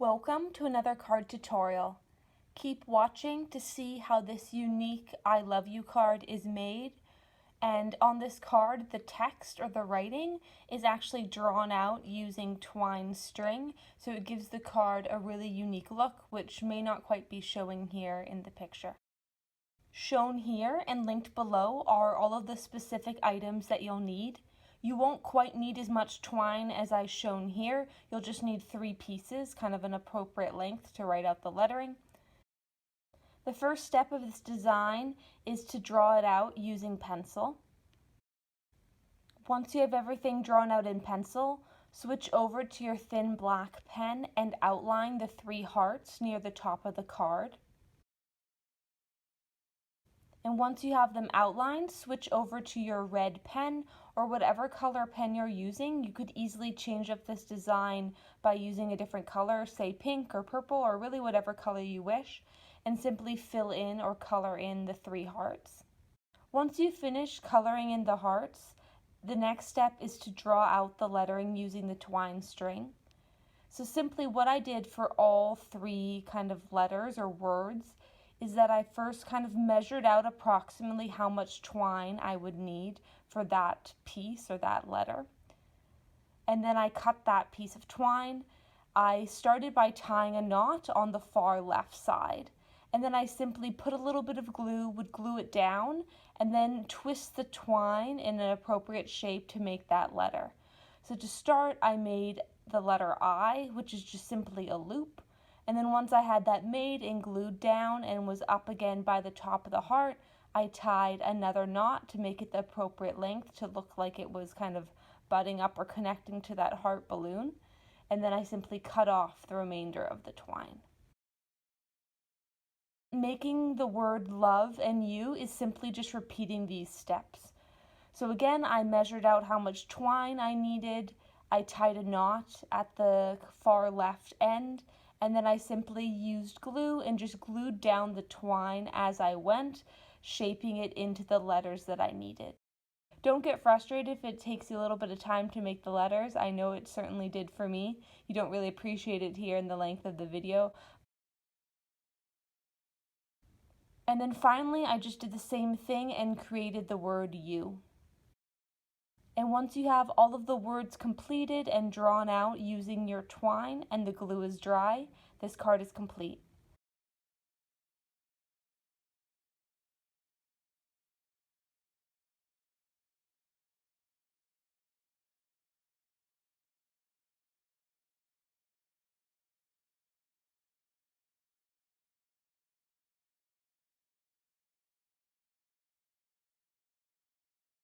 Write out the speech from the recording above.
Welcome to another card tutorial. Keep watching to see how this unique I love you card is made. And on this card, the text or the writing is actually drawn out using twine string, so it gives the card a really unique look, which may not quite be showing here in the picture. Shown here and linked below are all of the specific items that you'll need. You won't quite need as much twine as I've shown here. You'll just need 3 pieces, kind of an appropriate length to write out the lettering. The first step of this design is to draw it out using pencil. Once you have everything drawn out in pencil, switch over to your thin black pen and outline the 3 hearts near the top of the card. And once you have them outlined, switch over to your red pen or whatever color pen you're using. You could easily change up this design by using a different color, say pink or purple or really whatever color you wish, and simply fill in or color in the 3 hearts. Once you finish coloring in the hearts, the next step is to draw out the lettering using the twine string. So simply what I did for all 3 kind of letters or words is that I first kind of measured out approximately how much twine I would need for that piece or that letter. And then I cut that piece of twine. I started by tying a knot on the far left side. And then I simply put a little bit of glue, would glue it down, and then twist the twine in an appropriate shape to make that letter. So to start, I made the letter I, which is just simply a loop. And then once I had that made and glued down and was up again by the top of the heart, I tied another knot to make it the appropriate length to look like it was kind of butting up or connecting to that heart balloon. And then I simply cut off the remainder of the twine. Making the word love and you is simply just repeating these steps. So again, I measured out how much twine I needed. I tied a knot at the far left end. And then I simply used glue and just glued down the twine as I went, shaping it into the letters that I needed. Don't get frustrated if it takes you a little bit of time to make the letters. I know it certainly did for me. You don't really appreciate it here in the length of the video. And then finally, I just did the same thing and created the word you. And once you have all of the words completed and drawn out using your twine and the glue is dry, this card is complete.